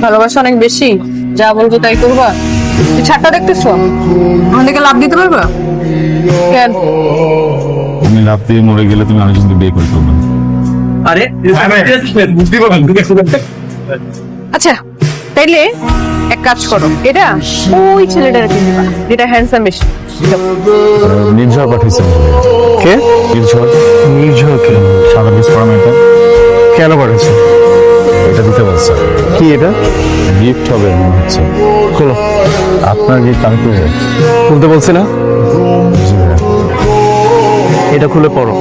ভালোবাসা অনেক বেশি, যা বলবো তাই করবা? তুই ছাড়টা দেখতেছো, আমাদেরকে লাভ দিতে পারবা? কেন? তুমি লাভ দিয়ে মরে গেলে তুমি আমি কিন্তু বিয়ে করে ফেলবো। আরে বুঝতে পারবেন ঠিক আছে। আচ্ছা তাইলে এক কাজ করো, এটা ওই ছেলেটাকে দিবা যেটা হ্যান্ডসাম বেশি। নির্ঝর পাঠিয়েছেন। কে? নির্ঝর নির্ঝর কে? সাদা ড্রেস পরা মেয়েটা, কেন পাঠাচ্ছে? এটা দিতে বলছে। কি এটা? গিফট হবে মনে হচ্ছে। খোলো। আপনার গিফট আমি করবো। খুলতে বলছি না? জি ভাইয়া। এটা খুলে পড়ো।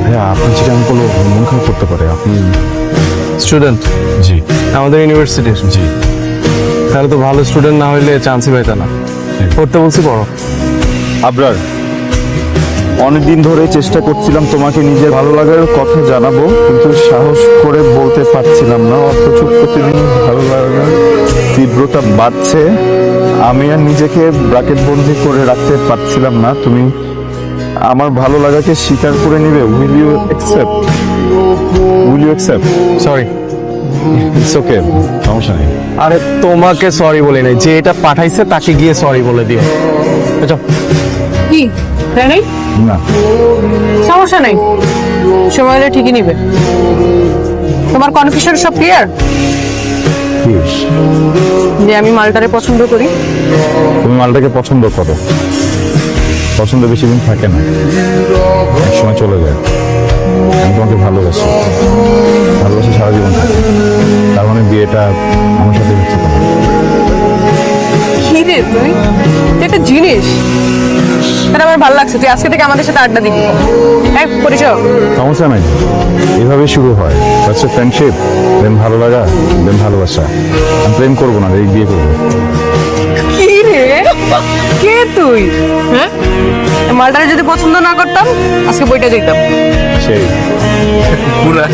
ভাইয়া আপনার যেটা আমি বলবো মন খারাপ করতে পারে, আপনি। স্টুডেন্ট জি আমাদের ইউনিভার্সিটির। জি। তাহলে তো ভালো স্টুডেন্ট না হইলে চান্সই পাইতা না। পড়তে বলছি পড়ো। আবরার, অনেকদিন ধরে চেষ্টা করছিলাম তোমাকে নিজের ভালো লাগার কথা জানাবো, কিন্তু সাহস করে বলতে পারছিলাম না। অথচ প্রতিদিন ভালো লাগার তীব্রতা বাড়ছে। আমি আর নিজেকে ব্র্যাকেট বন্দি করে রাখতে পারছিলাম না। তুমি আমার ভালো লাগাকে স্বীকার করে নিবে? Will you accept? Sorry. It's okay, সমস্যা নেই। আরে তোমাকে সরি বলি নাই, যে এটা পাঠাইছে তাকে গিয়ে সরি বলে দিও। আচ্ছা কি তাই নাই? না, সমস্যা নেই, সময় হলে ঠিকই নিবে। তোমার কনফিউশন সব ক্লিয়ার প্লিজ। যে আমি মালটারে পছন্দ করি? তুমি মালটাকে পছন্দ করো, পছন্দ বেশি দিন থাকে না, এক সময় চলে যায়। আমি তোমাকে ভালোবাসি, ভালোবাসি সারা জীবন থাকে। তার মানে বিয়েটা আমার সাথে হচ্ছে না। কি রে তুই, তুই একটা জিনিস। তাহলে আমার ভালো লাগছে, তুই আজকে থেকে আমাদের সাথে আড্ডা দিবি। হ্যাঁ পরিচয়। সমস্যা নাই, এভাবেই শুরু হয়। হচ্ছে ফ্রেন্ডশিপ, দেন ভালো লাগা, দেন ভালোবাসা। আমি প্রেম করবো না, এই বিয়ে করবো। কি রে, কে তুই? হ্যাঁ, মালটারে যদি পছন্দ না করতাম আজকে বইটা যেতাম। সেই পুরা